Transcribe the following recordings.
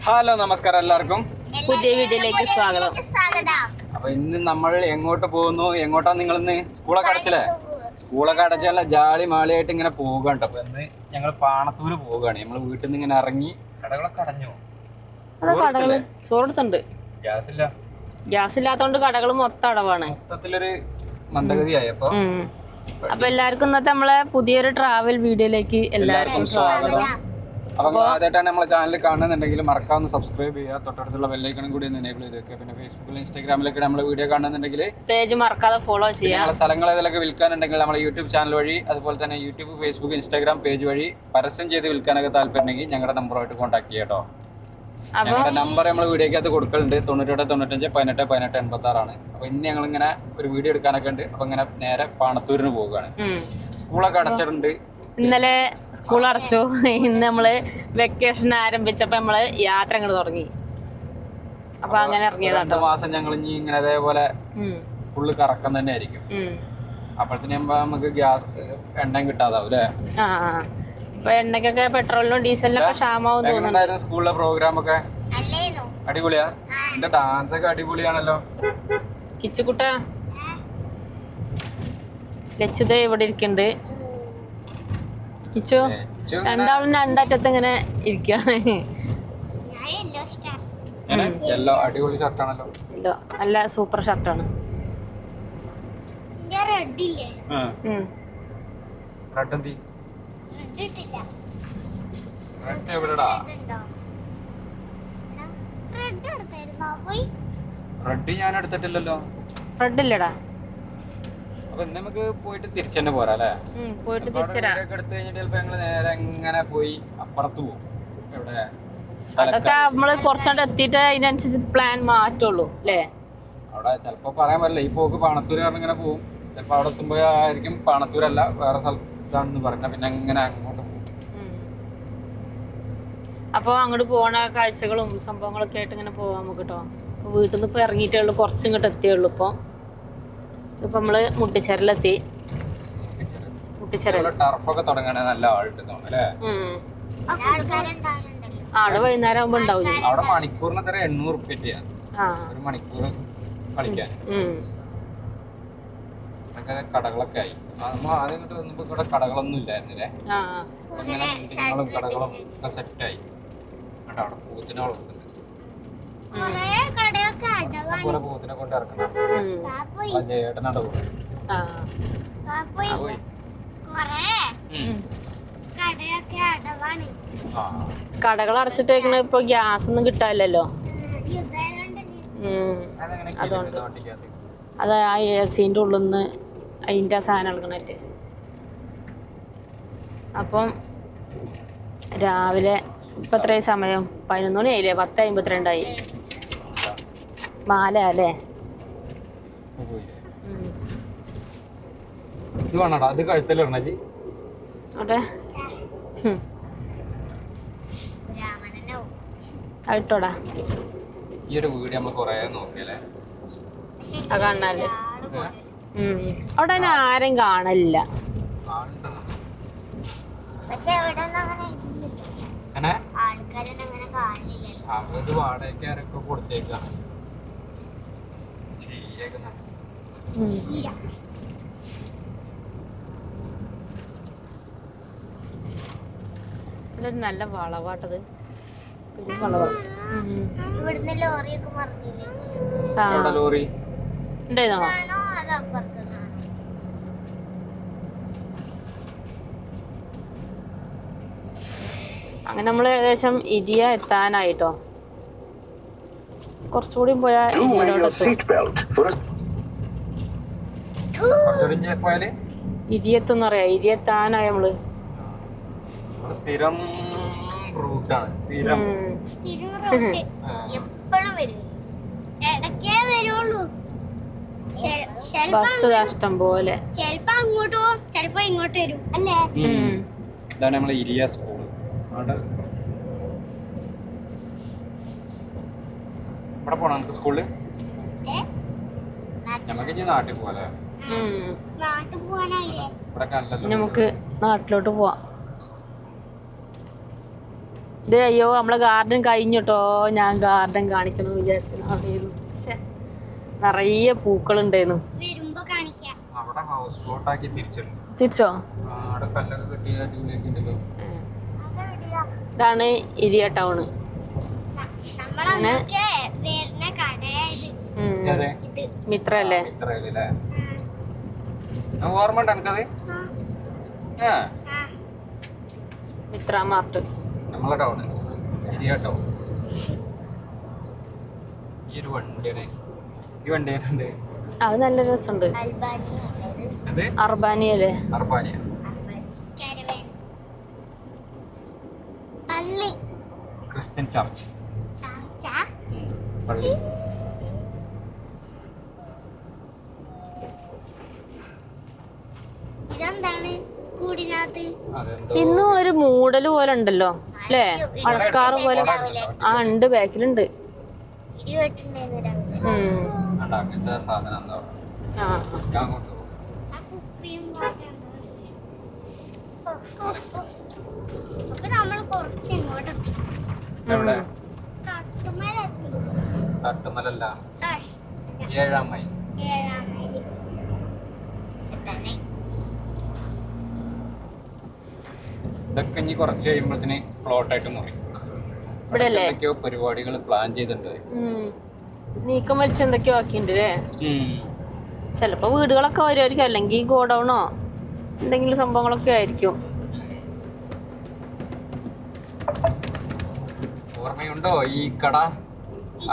Hello നമസ്കാരം എല്ലാവർക്കും പുതിയ വീഡിയോയിലേക്ക് സ്വാഗതം. അപ്പൊ ഇന്ന് നമ്മൾ എങ്ങോട്ട് പോകുന്നു? എങ്ങോട്ടാ നിങ്ങൾ ഇന്ന്? സ്കൂളൊക്കെ അടച്ചില്ലേ? സ്കൂളൊക്കെ അടച്ചല്ല ജാളി മാളിയായിട്ട് ഇങ്ങനെ പോവുകയാണ്. അപ്പൊ ഇന്ന് ഞങ്ങൾ പാണത്തൂര് പോവുകയാണ്. നമ്മൾ വീട്ടിൽ നിന്ന് ഇങ്ങനെ ഇറങ്ങി കടകളൊക്കെ അടഞ്ഞു. കടകള് ചോറെടുത്തുണ്ട്. ഗ്യാസ് ഇല്ലാത്തോണ്ട് കടകൾ മൊത്തം അടവാണ്. മൊത്തത്തിലൊരു മന്ദഗതിയായി. അപ്പൊ എല്ലാവർക്കും ഇന്നത്തെ നമ്മളെ പുതിയൊരു ട്രാവൽ വീഡിയോയിലേക്ക് എല്ലാവർക്കും സ്വാഗതം. അപ്പൊ ആദ്യമായിട്ടാണ് നമ്മളെ ചാനൽ കാണുന്നുണ്ടെങ്കിൽ മറക്കാവുന്ന സബ്സ്ക്രൈബ് ചെയ്യുക, തൊട്ടടുത്തുള്ള ബെല്ലൈക്കണും കൂടി ഒന്ന് എനേബിൾ ചെയ്ത് വെക്കുക. പിന്നെ ഫേസ്ബുക്കിലും ഇൻസ്റ്റാഗ്രാമിലൊക്കെ നമ്മളെ വീഡിയോ കാണുന്നുണ്ടെങ്കിൽ പേജ് മറക്കാതെ ഫോളോ ചെയ്യുക. നമ്മളെ സ്ഥലങ്ങൾ ഏതൊക്കെ വിൽക്കാനുണ്ടെങ്കിൽ നമ്മളെ യൂട്യൂബ് ചാനൽ വഴി, അതുപോലെ തന്നെ യൂട്യൂബ്, ഫേസ്ബുക്ക്, ഇൻസ്റ്റാഗ്രാം പേജ് വഴി പരസ്യം ചെയ്ത് വിൽക്കാനൊക്കെ താല്പര്യമുണ്ടെങ്കിൽ ഞങ്ങളുടെ നമ്പറുമായിട്ട് കോൺടാക്ട് ചെയ്യാം കേട്ടോ. ഞങ്ങളുടെ നമ്പർ നമ്മൾ വീഡിയോക്കകത്ത് കൊടുക്കലുണ്ട്. 98 95 18 18 86 അപ്പൊ ഇന്ന് ഞങ്ങൾ ഇങ്ങനെ ഒരു വീഡിയോ എടുക്കാനൊക്കെ ഉണ്ട്. അപ്പൊ ഇങ്ങനെ നേരെ പാണത്തൂരിന് പോവുകയാണ്. സ്കൂളൊക്കെ അടച്ചിട്ടുണ്ട്. ഇന്നലെ സ്കൂൾ അടച്ചു. ഇന്ന് നമ്മള് വെക്കേഷൻ ആരംഭിച്ചപ്പോ നമ്മള് യാത്ര അങ്ങോട്ട് തുടങ്ങി. അപ്പൊ അങ്ങനെ ഇറങ്ങിയതാ. 2 മാസം ഞങ്ങൾ ഇനി ഇങ്ങനെ അതേപോലെ ഫുള്ള് കറക്കം തന്നെ ആയിരിക്കും. അപ്പോഴത്തേനും നമുക്ക് ഗ്യാസ് എണ്ണയും കിട്ടാതാവും അല്ലേ? ഇപ്പൊ എണ്ണക്കൊക്കെ പെട്രോളിനും ഡീസലിനൊക്കെ ക്ഷാമാവും തോന്നുന്നു. സ്കൂളിലെ പ്രോഗ്രാം ഒക്കെ അടിപൊളിയാ. എന്റെ ഡാൻസ് ഒക്കെ അടിപൊളിയാണല്ലോ. കിച്ചുകുട്ട ലച്ചുദേ ഇവിടെ ഇരിക്കണ്ട്. കിച്ചു രണ്ടാളും രണ്ടറ്റത്ത് ഇങ്ങനെ ഇരിക്കാണ്. അടിപൊളി ഷർട്ടാണല്ലോ. നല്ല സൂപ്പർ ഷർട്ടാണ്. റെഡ് ഞാൻ എടുത്തിട്ടില്ലല്ലോ. റെഡ് ഇല്ലടാ. അപ്പൊ നമുക്ക് പോയിട്ട് തിരിച്ചു തന്നെ പോരാ അല്ലേ? പോയിട്ട് തിരിച്ചരാ. എടുത്തു കഴിഞ്ഞിട്ട് ചിലപ്പോ ഞങ്ങള് നേരെ എങ്ങനെ പോയി അപ്പുറത്ത് പോകും. എവിടെ അതൊക്കെ നമ്മള് കുറച്ചോണ്ട് എത്തിയിട്ട് അതിനനുസരിച്ച് പ്ലാൻ മാറ്റുള്ളൂ അല്ലേ? അവിടെ ചിലപ്പോ പറയാൻ പറ്റില്ല. ഈ പോക്ക് പാണത്തൂര് കാരണം ഇങ്ങനെ പോകും. ചിലപ്പോ അവിടെ എത്തുമ്പോ ആയിരിക്കും പാണത്തൂരല്ല വേറെ സ്ഥലത്താണെന്ന് പറഞ്ഞ പിന്നെ അങ്ങനെ അങ്ങോട്ട് പോകും. അപ്പൊ അങ്ങോട്ട് പോണ കാഴ്ചകളും സംഭവങ്ങളൊക്കെ ആയിട്ട് ഇങ്ങനെ പോവാം നമുക്ക് കേട്ടോ. വീട്ടിൽ നിന്ന് ഇപ്പൊ ഇറങ്ങിയിട്ടേ ഉള്ളൂ, കുറച്ചും ഇങ്ങോട്ട് എത്തിയുള്ളൂ. ഇപ്പൊ നമ്മള് മുട്ടിച്ചരലെത്തി. ടർഫൊക്കെ തുടങ്ങണ നല്ല ആളുണ്ട് അല്ലേ? ആള് വൈകുന്നേരം ആകുമ്പോ ഉണ്ടാവും. അവിടെ മണിക്കൂറിന് എത്ര? 800 റുപ്യ ഒരു മണിക്കൂർ കളിക്കാൻ. കടകളൊക്കെ ആയി. നമ്മൾ ആദ്യം ഇങ്ങോട്ട് വന്നപ്പോ ഇവിടെ കടകളൊന്നും ഇല്ലായിരുന്നില്ലേ? ഇങ്ങനെ കടകളും ഒക്കെ സെറ്റായി. കേട്ടോ അവിടെ പൂത്തിനെ വളർത്തുന്നുണ്ട്. പൂത്തിനെ കൊണ്ട് ഇറക്കണം. ചേട്ടനാണ് പോകുന്നത്. കടകൾ അടച്ചിട്ടേക്കണ ഇപ്പൊ ഗ്യാസ് ഒന്നും കിട്ടാനില്ലല്ലോ. അതുകൊണ്ട് അത് ആ AC-ന്റെ ഉള്ളിൽ നിന്ന് അതിന്റെ സാധനം എടുക്കണേറ്റ്. അപ്പം രാവിലെ ഇപ്പൊ എത്രയും സമയം 11 മണി ആയില്ലേ? 10:52 മാല അല്ലേ? അത് കഴുത്തലിടണേ അതെ. ആയിട്ടോടാ. ഈ ഒരു വീഡിയോ നമ്മൾ കൊറേ നോക്കിയല്ലേ? കാണാല്ലേ? അവിടെ ആരും കാണലില്ല. അവര് വാടകയ്ക്കാരൊക്കെ കൊടുത്തേക്കാണ്. നല്ല വളവാട്ടത്. വളവാ. ലോറി ഉണ്ടായിരുന്നോ? അങ്ങനെ നമ്മൾ ഏകദേശം ഇരിയ എത്താനായിട്ടോ. കുറച്ചുകൂടി പോയാ ഇരിയത്തെന്ന് പറയാ. ഇരിയെത്താനായി നമ്മള്. സ്ഥിരം റൂട്ടാണ്. സ്ഥിരം ബസ് കഷ്ടം പോലെ. ചിലപ്പോ അങ്ങോട്ട് പോകും, ചിലപ്പോ ഇങ്ങോട്ട് വരും അല്ലേ? ഇതാണ് നമ്മളെ ഇരിയ സ്കൂള്. ഇവിടെ പോണോ നമുക്ക് സ്കൂളില്? നമുക്ക് നാട്ടിൽ പോവാല്ലേ? നമുക്ക് നാട്ടിലോട്ട് പോവാം. ഇത് അയ്യോ നമ്മളെ ഗാർഡൻ കഴിഞ്ഞിട്ടോ. ഞാൻ ഗാർഡൻ കാണിക്കണം വിചാരിച്ചു. പക്ഷെ നിറയെ പൂക്കളുണ്ടായിരുന്നു. വരുമ്പോ കാണിക്കാം. അവിടെ ഹൗസ് ബോട്ടാക്കി തിരിച്ചിട്ടുണ്ട്. തിരിച്ചോ? അവിടെ കല്ലൊക്കെ കെട്ടിയ അടിപൊളിയാക്കിണ്ടല്ലോ. ഇതാണ് ഇരിയ ടൗണ്. നമ്മളൊക്കെ വരുന്ന കടയായത് മിത്ര അല്ലേ? ഇത്രയല്ലേ ഓർമ്മ ഉണ്ട് എനിക്കത്. മിത്ര മാർട്ട് നമ്മളെ ടൗണ് ഇരിയ ടൗൺ. ഈ ഒരു വണ്ടിയാണ്. ഈ വണ്ടിയുണ്ട്. അത് നല്ല രസമുണ്ട്. അർബാനിയ അല്ലേ? അർബാനിയ. ക്രിസ്ത്യൻ ചർച്ച് പള്ളി. ഇതെന്താണ് കൂടിനകത്ത്? ഇന്നും ഒരു മൂടല് പോലെ ഉണ്ടല്ലോ അല്ലേ? മഴക്കാറ് പോലെ. ആ ഉണ്ട്, ബാക്കിലുണ്ട്. അങ്ങനത്തെ സാധനം എന്താ അപ്പൊ നമ്മൾ കുറച്ച് ഇങ്ങോട്ട് എവിടെ? തട്ടുമലല്ല, 7-ാം മൈൽ. ഇതൊക്കെ ഇനി കുറച്ച് കഴിയുമ്പോഴത്തേന് പ്ലോട്ടായിട്ട് മുറി. എന്തൊക്കെയോ പരിപാടികൾ പ്ലാൻ ചെയ്തിട്ടുണ്ട്. നീക്കം വലിച്ച് എന്തൊക്കെയോ ആക്കിണ്ട് അല്ലേ? ചിലപ്പോ വീടുകളൊക്കെ വരുമായിരിക്കും, അല്ലെങ്കിൽ ഗോഡൌണോ എന്തെങ്കിലും സംഭവങ്ങളൊക്കെ ആയിരിക്കും. ഓർമ്മയുണ്ടോ ഈ കട?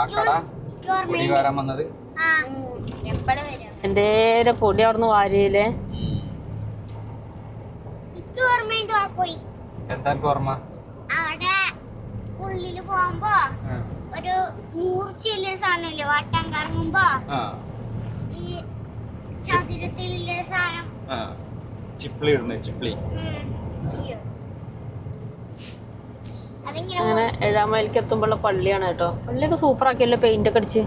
ആ കട പൊടി വരാൻ വന്നത് എന്തേരെ പൊടി അവിടുന്ന് വാരിയില്ലേ? എന്താ ഓർമ്മ? അവിടെ ഉള്ളില് പോകുമ്പോ ഒരു മൂർച്ചയുള്ള സാധനല്ലേ വട്ടം കറങ്ങുമ്പോ ഈ ചതുരത്തിലുള്ള സാധനം ചിപ്ലി ഇടുന്നു. ചിപ്ലി അങ്ങനെ 7-ാം മൈലിക്ക് എത്തുമ്പോഴുള്ള പള്ളിയാണ് കേട്ടോ. പള്ളിയൊക്കെ സൂപ്പർ ആക്കിയല്ലോ, പെയിന്റ് ഒക്കെ അടിച്ച്.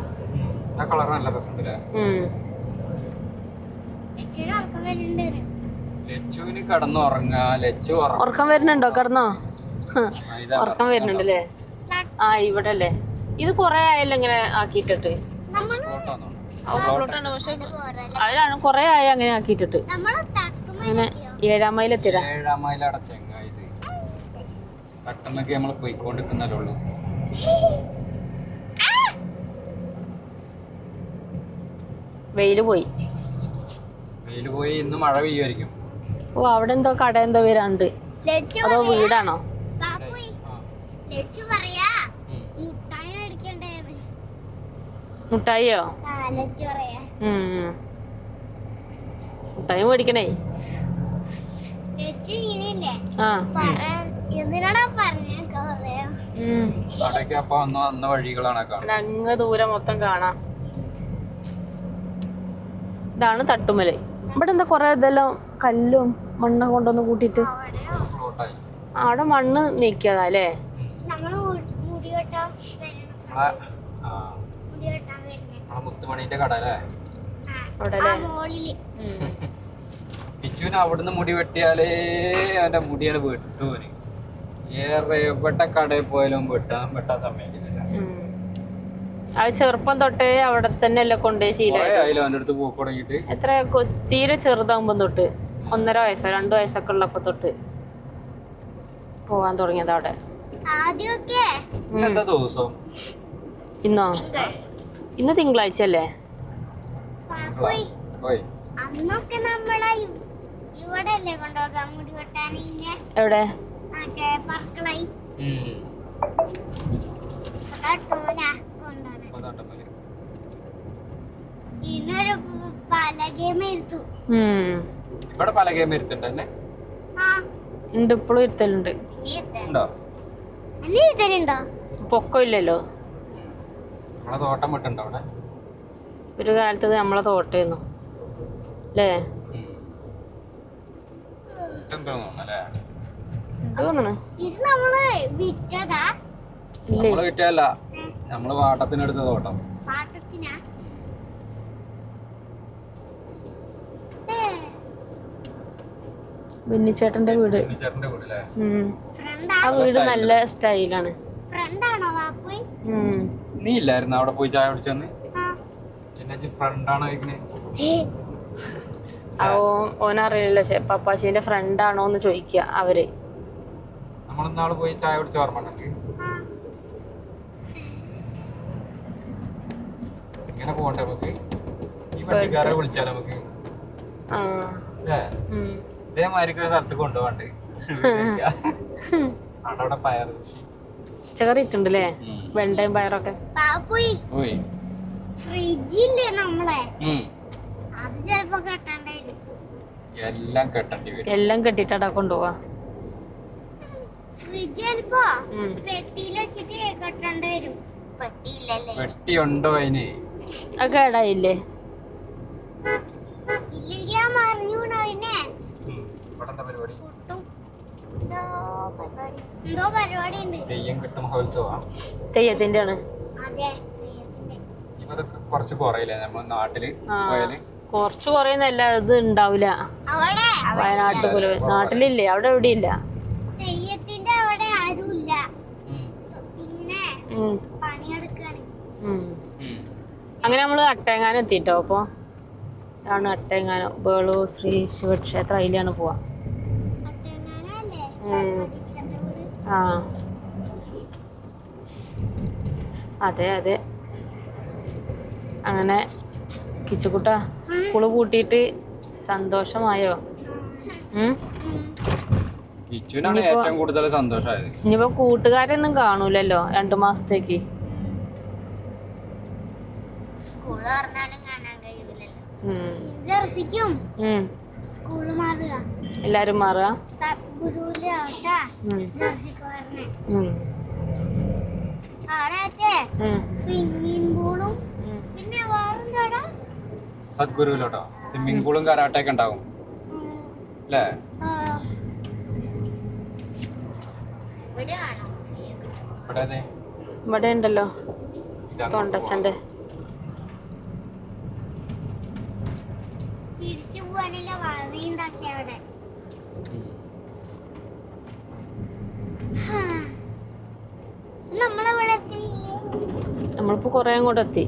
ഉറക്കം വരുന്നുണ്ടോ? കിടന്നോ? ഉറക്കം വരുന്നുണ്ട് അല്ലേ? ആ ഇവിടെ അല്ലേ? ഇത് കൊറേ ആയല്ലോ ഇങ്ങനെ ആക്കിയിട്ടിട്ട്. പക്ഷെ അതിലാണ് കൊറേ ആയി അങ്ങനെ ആക്കിയിട്ടിട്ട്. അങ്ങനെ 7-ാം മൈൽ എത്തിയടാ. 7-ാം മൈൽ അടച്ചെങ്ങ ഇത് പെട്ടെന്നൊക്കെ നമ്മൾ പോയിക്കൊണ്ടിരിക്കുന്നല്ലേ ഉള്ളൂ. വെയില് പോയി. ഇന്ന് മഴ പെയ്യുമായിരിക്കും. ഓ അവിടെ എന്തോ കട എന്തോ വരാണ്ട്. അതോ വീടാണോ? മുട്ടായിയോ? മുട്ടായി മേടിക്കണേ. അങ്ങ് ദൂരം മൊത്തം കാണാം. ഇതാണ് തട്ടുമല്. ഇവിടെ എന്താ കൊറേ ഇതെല്ലാം കല്ലും മണ്ണും കൊണ്ടൊന്ന് കൂട്ടിട്ട് അവിടെ മണ്ണ് നീക്കിയതാ അല്ലേ? മുത്തുമണിന്റെ കട അല്ലേ? പിച്ചുവിന് അവിടുന്ന് മുടി വെട്ടിയാലേ അവന്റെ മുടിയാണ് വെട്ടുവന്. എവിടെ കടയിൽ പോയാലും വെട്ടാൻ സമ്മതിക്കുന്നില്ല. അത് ചെറുപ്പം തൊട്ടേ അവിടെ തന്നെ അല്ലേ കൊണ്ടുപോയി ശീലമായിട്ട്. എത്ര തീരെ ചെറുതാകുമ്പോ തൊട്ട് 1.5 വയസ്സോ 2 വയസ്സൊക്കെ ഉള്ളപ്പോ തൊട്ട് പോവാൻ തുടങ്ങിയത് അവിടെ. ഇന്നോ? ഇന്ന് തിങ്കളാഴ്ച അല്ലേ? അന്നൊക്കെ നമ്മളെ ഇവിടെയല്ലേ കൊണ്ടുപോകാൻ മുടി വെട്ടാൻ. എവിടെ? ഇന്നൊരു പലകേമെടുത്തു. ഇവിടെ പലകേമെടുത്തുണ്ടല്ലേ? ഉണ്ട്, ഇപ്പോഴും ഇരുത്തലുണ്ട്. പൊക്കം ഇല്ലല്ലോ. തോട്ടം വിട്ടുണ്ടോ അവിടെ? ഒരു കാലത്ത് നമ്മളെ തോട്ടായിരുന്നു അല്ലേ? വിറ്റല്ല, നമ്മള് വാട്ടത്തിനെടുത്ത തോട്ടം. ബെന്നിച്ചേട്ടന്റെ വീട്. ചേട്ടന്റെ വീട് അല്ലേ? ആ വീട് നല്ല സ്റ്റൈലാണ്. ഫ്രണ്ടാണോ വാപ്പുയി? നീ ഇല്ലായിരുന്നു അവിടെ പോയി ചായ കുടിച്ചെന്ന്? പിന്നെ ഫ്രണ്ടാണോ ഓനറിയില്ലല്ലോ പപ്പാശീന്റെ ഫ്രണ്ടാണോന്ന് ചോദിക്കുക അവര്. നമ്മളിന്നാള് പോയി ചായ കുടിച്ച ഓർമ്മ ഇങ്ങനെ പോകണ്ടേ നമുക്ക്? ഈ വണ്ടിക്കാരെ വിളിച്ചാലോ നമുക്ക്? ഇതേമാതിരി സ്ഥലത്ത് കൊണ്ടുപോകണ്ട്. അവിടെ പയർ കൃഷി പച്ചക്കറി ഇട്ടുണ്ടല്ലേ, വെണ്ടയും പയറൊക്കെ. ഫ്രിഡ്ജില്ലേ നമ്മളെ, അത് ചിലപ്പോ കെട്ടണ്ടായിരുന്നു. എല്ലാം കെട്ടേണ്ടി വരും. എല്ലാം കെട്ടിട്ടാ കൊണ്ടുപോവാ. ഫ്രിഡ്ജ് ചിലപ്പോ പെട്ടിയിൽ വെച്ചിട്ട് കെട്ടേണ്ടി വരും. പെട്ടിയില്ലല്ലേ? പെട്ടി ഉണ്ടോ അതിന്? അത് കേടായില്ലേ? ഇല്ലെങ്കിൽ ആ മറിഞ്ഞു പിന്നെ പരിപാടി എന്തോ പരിപാടി ഉണ്ട്. തെയ്യം കിട്ടും മഹോത്സവം. തെയ്യത്തിന്റെ ആണ്. അതെ, ഇതൊക്കെ കുറച്ച് കുറയില്ലേ നമ്മുടെ നാട്ടില് പോയാല്? കുറച്ച് കുറയുന്നല്ല, ഇത് ഉണ്ടാവില്ല വയനാട്ടിൽ പോലെ. നാട്ടിലില്ലേ? അവിടെ എവിടെയില്ല. തെയ്യത്തിന്റെ അവിടെ ആരുമില്ല, ഇങ്ങനെ പണിയെടുക്കാണ്. അങ്ങനെ നമ്മള് അട്ടേങ്ങാനം എത്തിട്ടോ. അപ്പൊ ഇതാണ് അട്ടേങ്ങാനം. ബേളൂർ ശ്രീ ശിവക്ഷേത്രം, അതിലാണ് പോവാ. ആ അതെ അതെ. അങ്ങനെ കിച്ചുകുട്ട സ്കൂള് പൂട്ടിയിട്ട് സന്തോഷമായോ? ഏറ്റവും കൂടുതൽ സന്തോഷമായത്. ഇനിയിപ്പോ കൂട്ടുകാരൊന്നും കാണൂലല്ലോ 2 മാസത്തേക്ക്. എല്ലാരും മാറുക. സ്വിമ്മിംഗ് പൂളും പിന്നെ വേറെന്താടാ? സദ്ഗുരുവിലോട്ടോ സ്വിമ്മിംഗ് പൂളും കരാട്ടയൊക്കെ ഉണ്ടാവും അല്ലേ? ഇവിടെ ഉണ്ടല്ലോ തൊണ്ടച്ചന്റെ. തിരിച്ചു പോവാനില്ല വഴിയുണ്ടാക്കി അവിടെ. നമ്മളെവിടെ എത്തി? നമ്മളിപ്പോ കൊറേ അങ്ങോട്ട് എത്തി.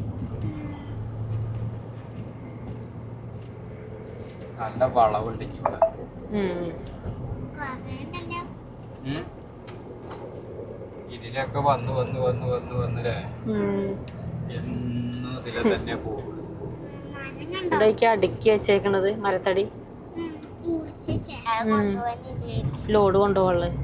നല്ല വളവുണ്ട് ഇതിലൊക്കെ വന്ന് വന്ന് വന്ന് വന്ന് വന്നില്ലേ എന്നും ഇതിലെ തന്നെ പോകും. ഇവിടേക്ക് അടുക്കി വെച്ചേക്കണത് മരത്തടി ലോഡ് കൊണ്ടുപോകാനുള്ളത്.